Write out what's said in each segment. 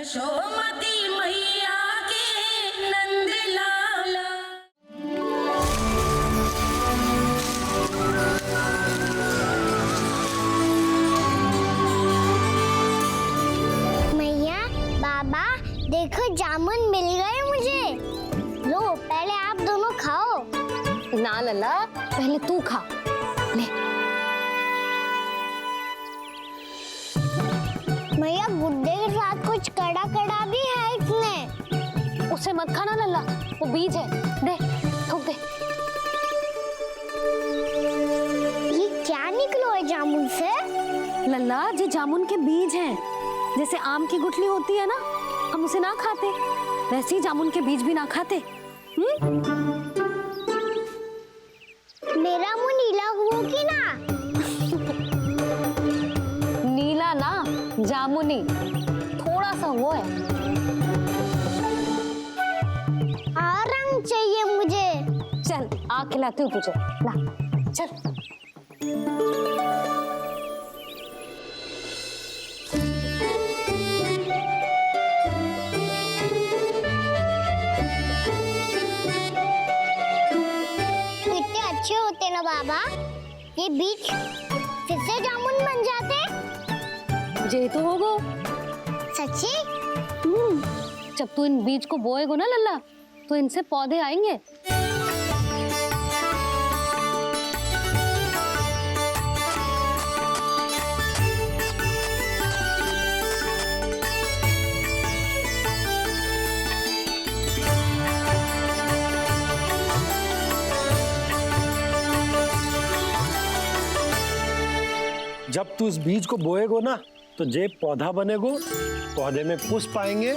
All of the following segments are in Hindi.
यशोमती मैया के नंद लाला। मैया, बाबा, देखो जामुन मिल गए मुझे। लो, पहले आप दोनों खाओ। ना लल्ला, पहले तू खा ले। मैया, गुड्डे के साथ कुछ कड़ा कड़ा भी है इसमें। उसे मत खाना लल्ला, वो बीज है। दे, थूक दे। ये क्या निकलो है जामुन से? लल्ला, ये जामुन के बीज हैं। जैसे आम की गुठली होती है ना, हम उसे ना खाते, वैसे ही जामुन के बीज भी ना खाते। मेरा मुंह नीला हुआ कि ना? नीला ना, जामुनी, थोड़ा सा वो है। और रंग चाहिए मुझे। चल, आ खिलाती हूँ तुझे, ला, चल। कितने अच्छे होते ना बाबा, ये बीज फिर से जामुन बन जाते। ये तो होगा। सच्ची? जब तू इन बीज को बोएगा ना लल्ला, तो इनसे पौधे आएंगे। जब तू इस बीज को बोएगो ना, तो जे पौधा बनेगो, पौधे में पुष्प आएंगे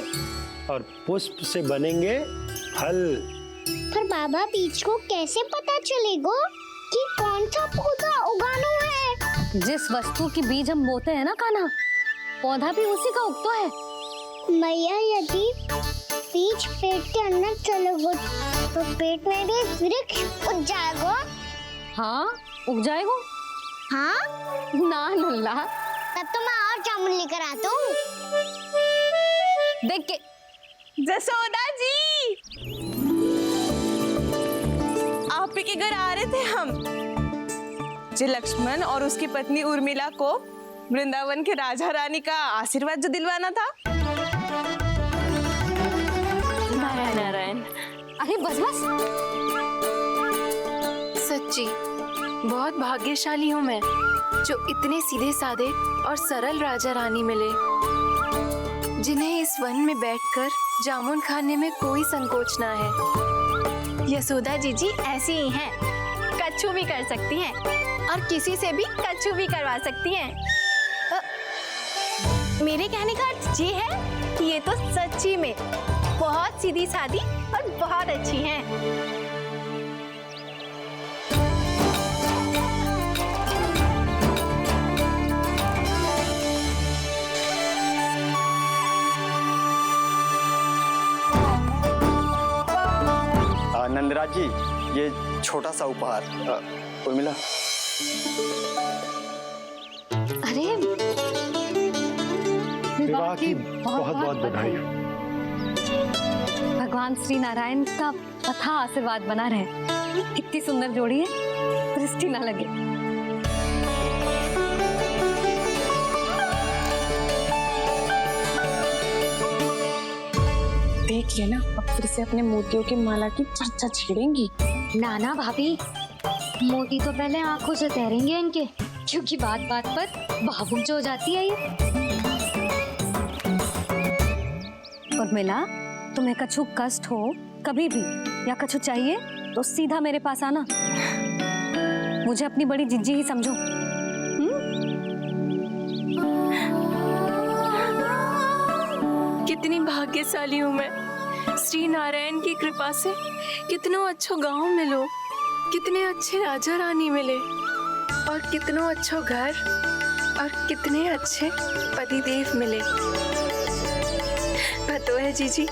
और पुष्प से बनेंगे फल। पर बाबा, बीज को कैसे पता चलेगा कि कौन सा पौधा उगाना है? जिस वस्तु की बीज हम बोते हैं ना कान्हा, पौधा भी उसी का उगता है। मैया, यदि बीज पेट के अंदर चलेगा तो पेट में भी वृक्ष उग जाएगा। हाँ, उग जाएगा। हाँ? ना लल्ला, तब तो मैं और जामुन लेकर आता हूँ। देख के। जसोदा जी, आप ही के घर आ रहे थे हम। जो लक्ष्मण और उसकी पत्नी उर्मिला को वृंदावन के राजा रानी का आशीर्वाद जो दिलवाना था। नारायण नारायण। अरे बस बस। सच्ची बहुत भाग्यशाली हूँ मैं, जो इतने सीधे साधे और सरल राजा रानी मिले, जिन्हें इस वन में बैठकर जामुन खाने में कोई संकोच ना है। यशोदा जीजी ऐसी ही हैं, कच्छू भी कर सकती हैं और किसी से भी कच्छू भी करवा सकती हैं। मेरे कहने का अर्थ ये है कि ये तो सच्ची में बहुत सीधी सादी और बहुत अच्छी हैं। नंदराज जी, ये छोटा सा उपहार। उर्मिला। अरे विवाह की बहुत बहुत बधाई। भगवान श्री नारायण का अथाह आशीर्वाद बना रहे। कितनी सुंदर जोड़ी है, दृष्टि ना लगे। देख लेना, अब फिर से अपने मोतियों की माला की चर्चा छेड़ेंगी। नाना भाभी, मोती तो पहले आंखों से तैरेंगे इनके, क्योंकि बात बात पर भावुक जो हो जाती है ये। उर्मिला, तुम्हें कछु कष्ट हो कभी भी या कछु चाहिए तो सीधा मेरे पास आना। मुझे अपनी बड़ी जिज्जी ही समझो। कितनी भाग्यशाली हूँ मैं, श्री नारायण की कृपा से कितनों अच्छो गांव मिलो, कितने अच्छे राजा रानी मिले, और कितनों अच्छो घर और कितने अच्छे पतिदेव मिले। पता है जीजी,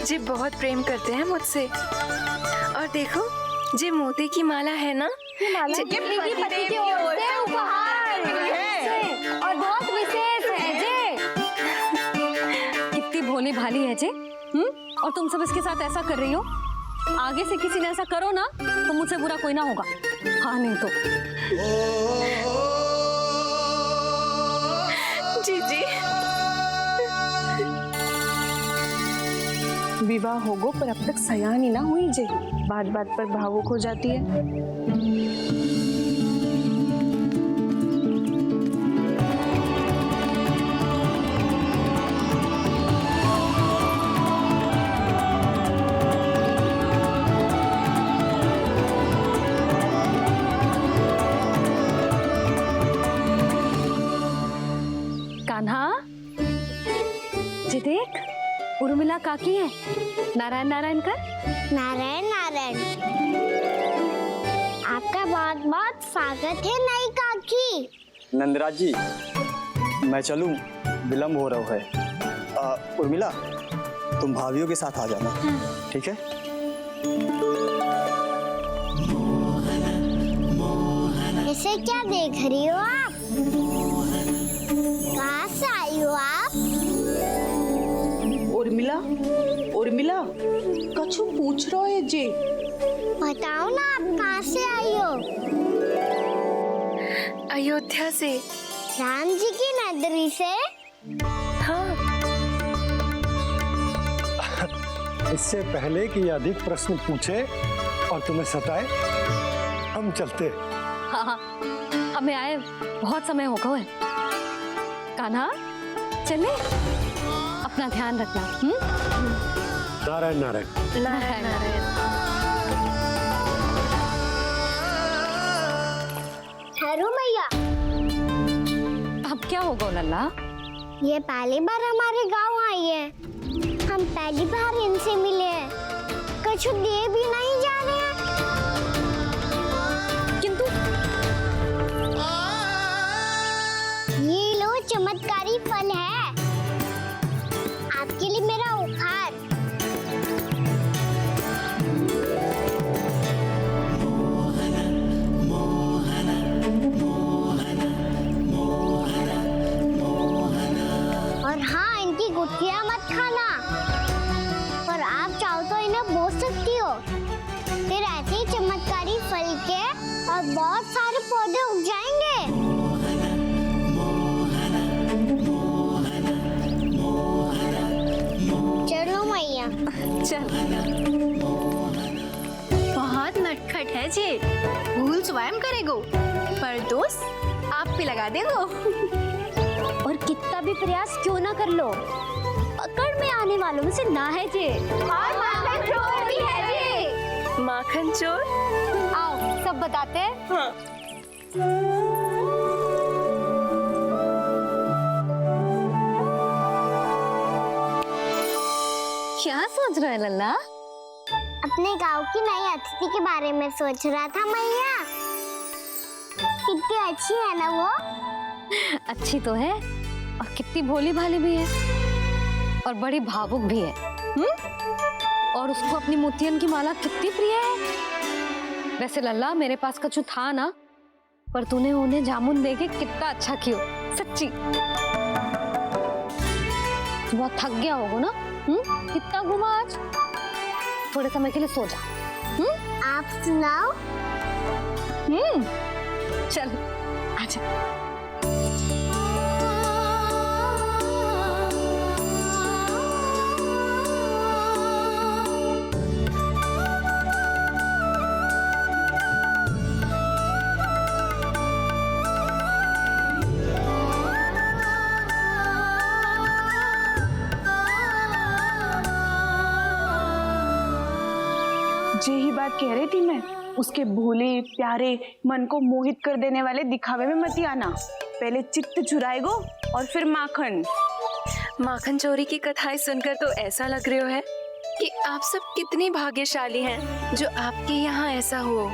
जी बहुत प्रेम करते हैं मुझसे। और देखो, जे मोती की माला है ना, ये माला ये पति की ओर से उपहार है और बहुत विशेष है। जे कितनी भोली भाली है जे। और तुम सब इसके साथ ऐसा कर रही हो। आगे से किसी ने ऐसा करो ना तो मुझसे बुरा कोई ना होगा। हाँ नहीं तो। जीजी विवाह होगो पर अब तक सयानी ना हुई जे, बात बात पर भावुक हो जाती है। कान्हा जी देख, उर्मिला काकी है। नारायण नारायण कर। नारायण नारायण। आपका बहुत बहुत स्वागत है नई काकी। नंदराज जी, मैं चलूं, विलम्ब हो रहा है। उर्मिला, तुम भाभियों के साथ आ जाना, ठीक है? इसे क्या देख रही हो आप? कहाँ से आई हो आप? उर्मिला, उर्मिला, कछु पूछ रहा है जे। बताओ ना आप कहाँ से आई हो? अयोध्या से। राम जी की नगरी से? हाँ। इससे पहले कि अधिक प्रश्न पूछे और तुम्हें सताए, हम चलते। हाँ हाँ, हमें आए बहुत समय हो गया है। कान्हा चले, अपना ध्यान रखना। नारायण नारायण। नारायण नारायण। ठहरू मैया, अब क्या होगा लल्ला? ये पहली बार हमारे गांव आई है। हम पहली बार इनसे मिले हैं। कुछ दिए भी नहीं जा रहे हैं। किंतु ये लो चमत्कारी फल है, आपके लिए मेरा उपहार। और हाँ, इनकी गुठलियां मत खाना। और आप चाहो तो इन्हें बो सकती हो, फिर ऐसे ही चमत्कारी फल के और बहुत सारे पौधे उग जाएंगे। चलो मैया। चल। बहुत नटखट है जे, भूल स्वयं करेगो पर दोस्त आप पे लगा देगो। और कितना भी प्रयास क्यों ना कर लो, पकड़ में आने वालों में से ना है जे। और माखन चोर भी है जे। माखन चोर? आओ सब बताते हैं। हाँ। क्या सोच रहा है लल्ला? अपने गांव की नई अतिथि के बारे में सोच रहा था मैया। कितनी अच्छी है ना वो? अच्छी तो है और कितनी भोली भाली भी है और बड़ी भावुक भी है। और उसको अपनी मोतियन की माला कितनी प्रिय है। वैसे लल्ला, मेरे पास कछु था ना, पर तूने उन्हें जामुन देके कितना अच्छा कियो, सच्ची। बहुत थक गया होगा ना? कितना घुमा आज? थोड़े समय के लिए सो जा। आप सुनाओ। चल आजा। यही बात कह रही थी मैं, उसके भोले प्यारे मन को मोहित कर देने वाले दिखावे में मत आना। पहले चित्त चुराएगो और फिर माखन। माखन चोरी की कथाएं सुनकर तो ऐसा लग रहा है कि आप सब कितनी भाग्यशाली हैं जो आपके यहाँ ऐसा हो।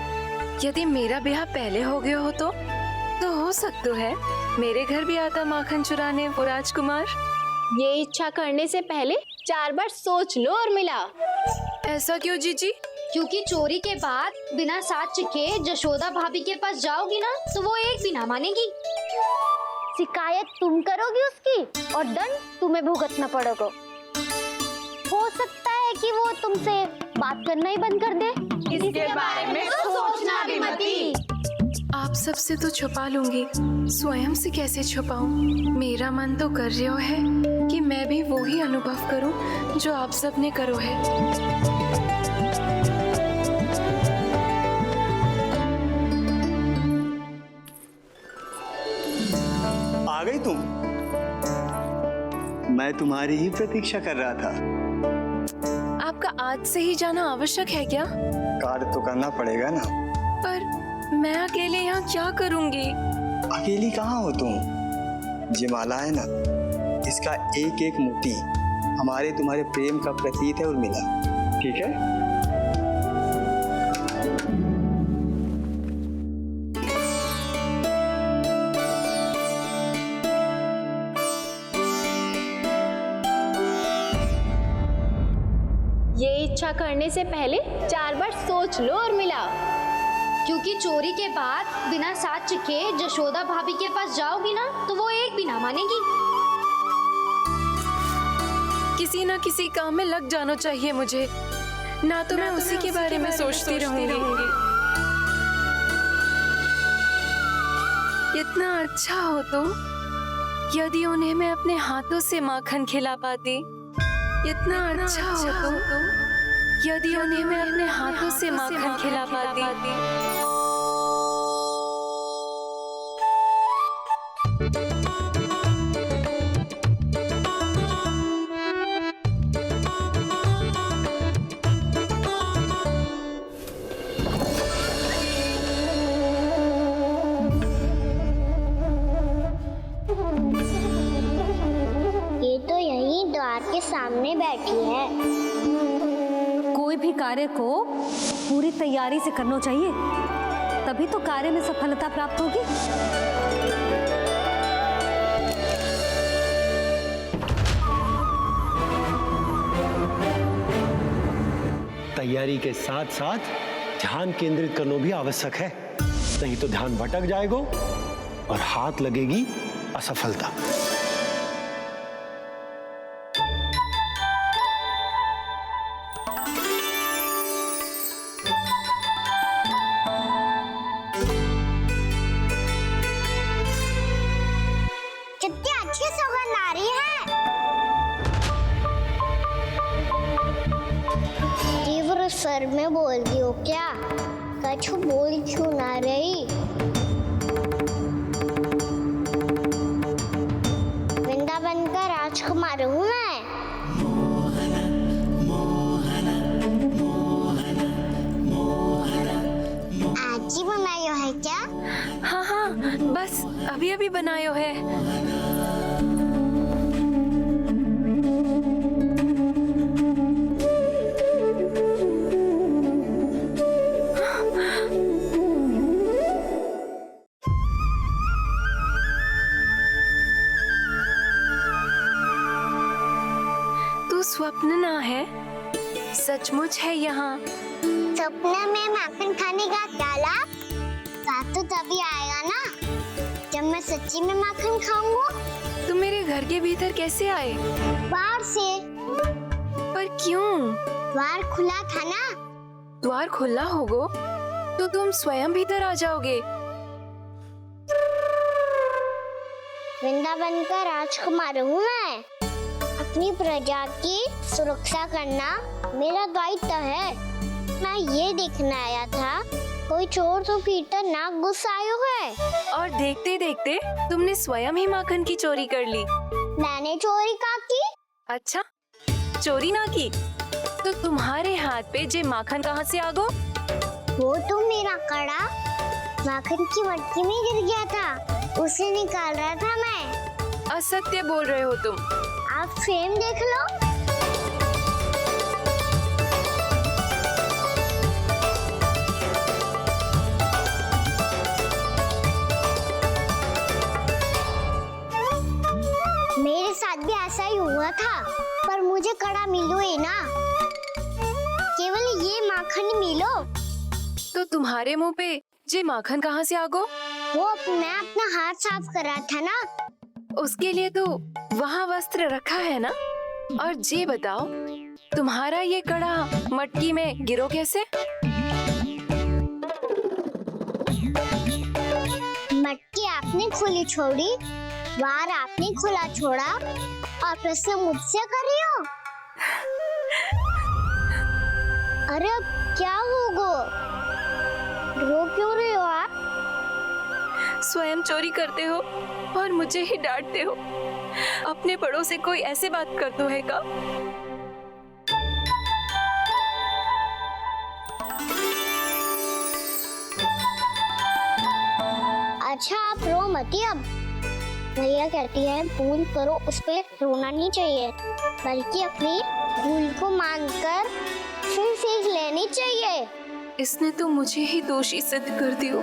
यदि मेरा ब्याह पहले हो गया हो तो हो सकता है मेरे घर भी आता माखन चुराने वो राजकुमार। ये इच्छा करने से पहले 4 बार सोच लो और मिला। ऐसा क्यों जीजी? क्योंकि चोरी के बाद बिना साथ चिखे जशोदा भाभी के पास जाओगी ना तो वो एक भी ना मानेगी। शिकायत तुम करोगी उसकी और दंड तुम्हें भुगतना पड़ेगा। हो सकता है कि वो तुमसे बात करना ही बंद कर दे। इसके बारे में सोचना भी मती। आप सबसे तो छुपा लूंगी, स्वयं से कैसे छुपाऊं? मेरा मन तो कर रहा है कि मैं भी वो ही अनुभव करूं जो आप सब ने करो है। आ गई तुम? मैं तुम्हारी ही प्रतीक्षा कर रहा था। आपका आज से ही जाना आवश्यक है क्या? कार्य तो करना पड़ेगा ना। पर मैं अकेले यहाँ क्या करूंगी? अकेली कहाँ हो तुम? ये माला है ना, इसका एक एक मोती हमारे तुम्हारे प्रेम का प्रतीक है उर्मिला, ठीक है? ये इच्छा करने से पहले 4 बार सोच लो उर्मिला, क्योंकि चोरी के बाद बिना साथ चखे जशोदा भाभी के पास जाओगी ना तो वो एक भी ना मानेगी। किसी ना किसी काम में लग जाना चाहिए मुझे, ना तो मैं उसी के बारे में सोचती रहूंगी। इतना अच्छा हो तो यदि उन्हें मैं अपने हाथों से माखन खिला पाती। इतना अच्छा हो तो यदि उन्हें मैं अपने हाथों से माखन खिला पाती। ये तो यहीं द्वार के सामने बैठी है। कोई भी कार्य को पूरी तैयारी से करना चाहिए, तभी तो कार्य में सफलता प्राप्त होगी। तैयारी के साथ साथ ध्यान केंद्रित करना भी आवश्यक है, नहीं तो ध्यान भटक जाएगा और हाथ लगेगी असफलता। कितनी अच्छी सुगंध आ रही है। तीव्र स्वर में बोल रही हो क्या? कछु बोल क्यों ना रही? वृंदावन का राजकुमार हूँ मैं। आज ही बनायो है क्या? हाँ हाँ, बस अभी अभी बनायो है। तू स्वप्न ना है, सचमुच है यहाँ। सपने में माखन खाने का क्या लाभ? स्वाद तो तभी आएगा ना जब मैं सच्ची में माखन खाऊंगा। तुम मेरे घर के भीतर कैसे आए? बाहर से। पर क्यों? द्वार खुला था ना। द्वार खुला होगा तो तुम स्वयं भीतर आ जाओगे। वृंदावन का राजकुमार हूँ मैं। अपनी प्रजा की सुरक्षा करना मेरा दायित्व है। मैं ये देखने आया था कोई चोर तो भीतर ना घुस आयो है। और देखते देखते तुमने स्वयं ही माखन की चोरी कर ली। मैंने चोरी का की? अच्छा, चोरी ना की तो तुम्हारे हाथ पे जे माखन कहाँ से आ गो? वो तो मेरा कड़ा माखन की मटकी में गिर गया था, उसे निकाल रहा था मैं। असत्य बोल रहे हो तुम। आप स्वयं देख लो। मेरे साथ भी ऐसा ही हुआ था, पर मुझे कड़ा मिलो ही ना, केवल ये माखन ही मिलो। तो तुम्हारे मुंह पे जे माखन कहाँ से आ गो? वो मैं अपना हाथ साफ कर रहा था ना। उसके लिए तो वहाँ वस्त्र रखा है ना। और जे बताओ, तुम्हारा ये कड़ा मटकी में गिरो कैसे? मटकी आपने खुली छोड़ी, बार आपने खुला छोड़ा और प्रश्न मुझसे कर रही हो। अरे अब क्या होगा? रो क्यों रहे हो आप? स्वयं चोरी करते हो और मुझे ही डांटते हो। अपने बड़ों से कोई ऐसे बात कर दो है का? अच्छा आप रो मती। अब भैया कहती है भूल करो, उस पे रोना नहीं चाहिए, बल्कि अपनी भूल को मानकर फिर सीख लेनी चाहिए। इसने तो मुझे ही दोषी सिद्ध कर दियो।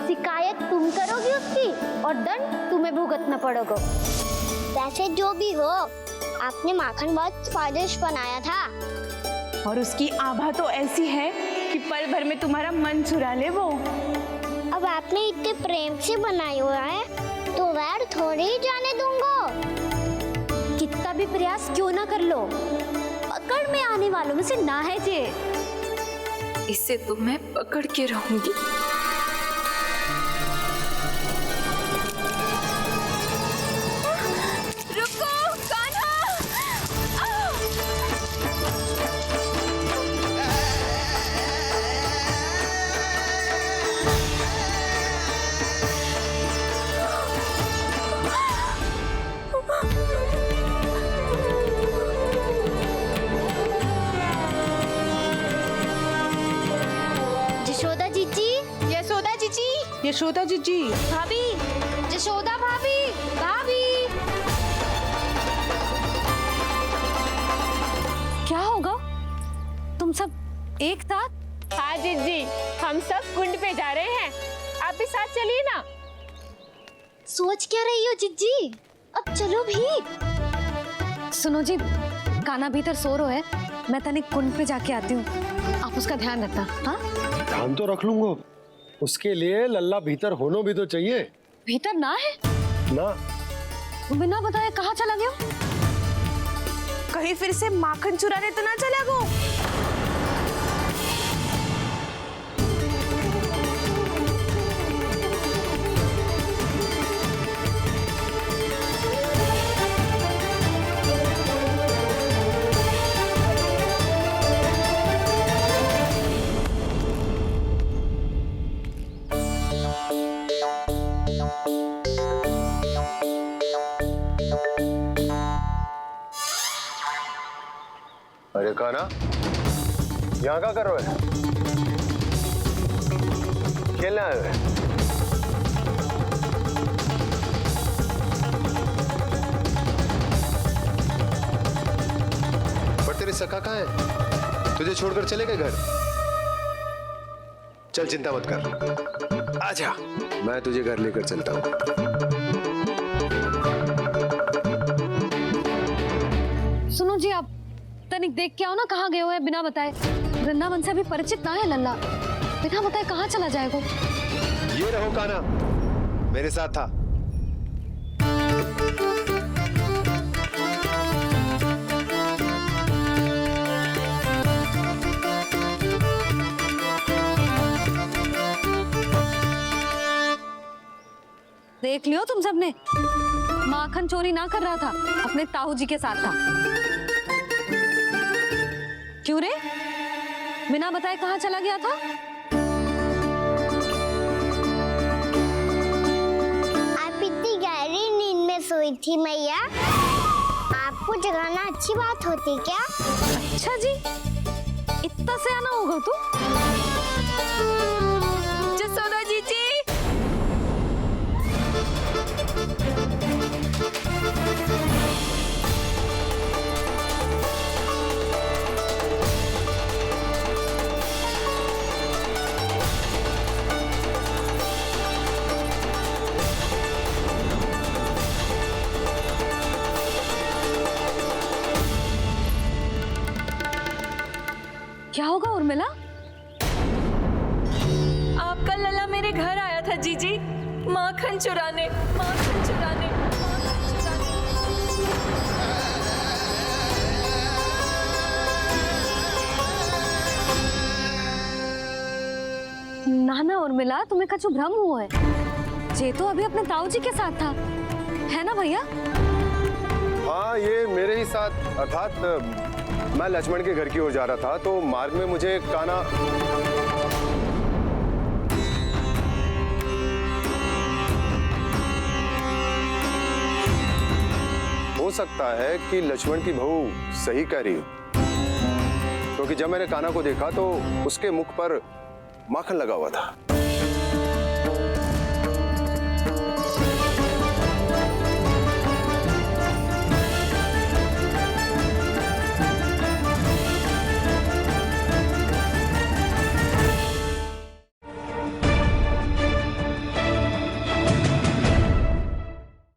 शिकायत तुम करोगी उसकी और दंड तुम्हें भुगतना पड़ेगा। वैसे जो भी हो, आपने माखन बहुत स्वादिष्ट बनाया था। और उसकी आभा तो ऐसी है कि पल भर में तुम्हारा मन चुरा ले वो। अब आपने इतने प्रेम से बनाया हुआ है तो वैर थोड़ी ही जाने दूंगा। कितना भी प्रयास क्यों ना कर लो, पकड़ में आने वालों में से ना है जे। इसे तो मैं पकड़ के रहूंगी। रुको कान्हा! यशोदा जीजी, यशोदा जीजी, यशोदा जीजी, भाभी, यशोदा भाभी, भाभी। क्या होगा? तुम सब एक साथ? हाँ जीजी, हम सब कुंड पे जा रहे हैं, आप भी साथ चलिए ना। सोच क्या रही हो जीजी? अब चलो भी। सुनो जी, कान्हा भीतर सो रो है, मैं तनिक कुंड पे जाके आती हूँ, आप उसका ध्यान रखना। हाँ, ध्यान तो रख लूंगा, उसके लिए लल्ला भीतर होना भी तो चाहिए। भीतर ना है? ना, बिना बताए कहाँ चला गया? कहीं फिर से माखन चुराने तो ना चला गो। अरे कान्हा, यहाँ क्या कर रहे हो? खेलने आए हुए? पर तेरे सखा कहाँ है? तुझे छोड़कर चले गए घर? चल चिंता मत कर, आजा, मैं तुझे घर लेकर चलता हूँ। सुनो जी, आप तनिक देख के आओ ना, कहाँ गए हुए हैं बिना बताए। वृंदावन से अभी परिचित ना है लल्ला, बिना बताए कहाँ चला जाएगा? ये रहो कान्हा, मेरे साथ था। देख लियो तुम सबने, माखन चोरी ना कर रहा था, अपने ताऊ जी के साथ था। क्यों रे, बिना बताए कहाँ चला गया था? आप इतनी गहरी नींद में सोई थी मैया, आपको जगाना अच्छी बात होती क्या? अच्छा जी, इतना सियाना होगा तू? जसोदा जीजी, क्या होगा उर्मिला? मेरे घर आया था जीजी, माखन चुराने, माखन चुराने, माखन चुराने। नाना उर्मिला, तुम्हें कछु भ्रम हुआ है? जे तो अभी अपने ताऊ जी के साथ था, है ना भैया? हाँ, ये मेरे ही साथ, अर्थात मैं लक्ष्मण के घर की ओर जा रहा था तो मार्ग में मुझे काना। हो सकता है कि लक्ष्मण की बहू सही कह रही हो, क्योंकि जब मैंने काना को देखा तो उसके मुख पर माखन लगा हुआ था।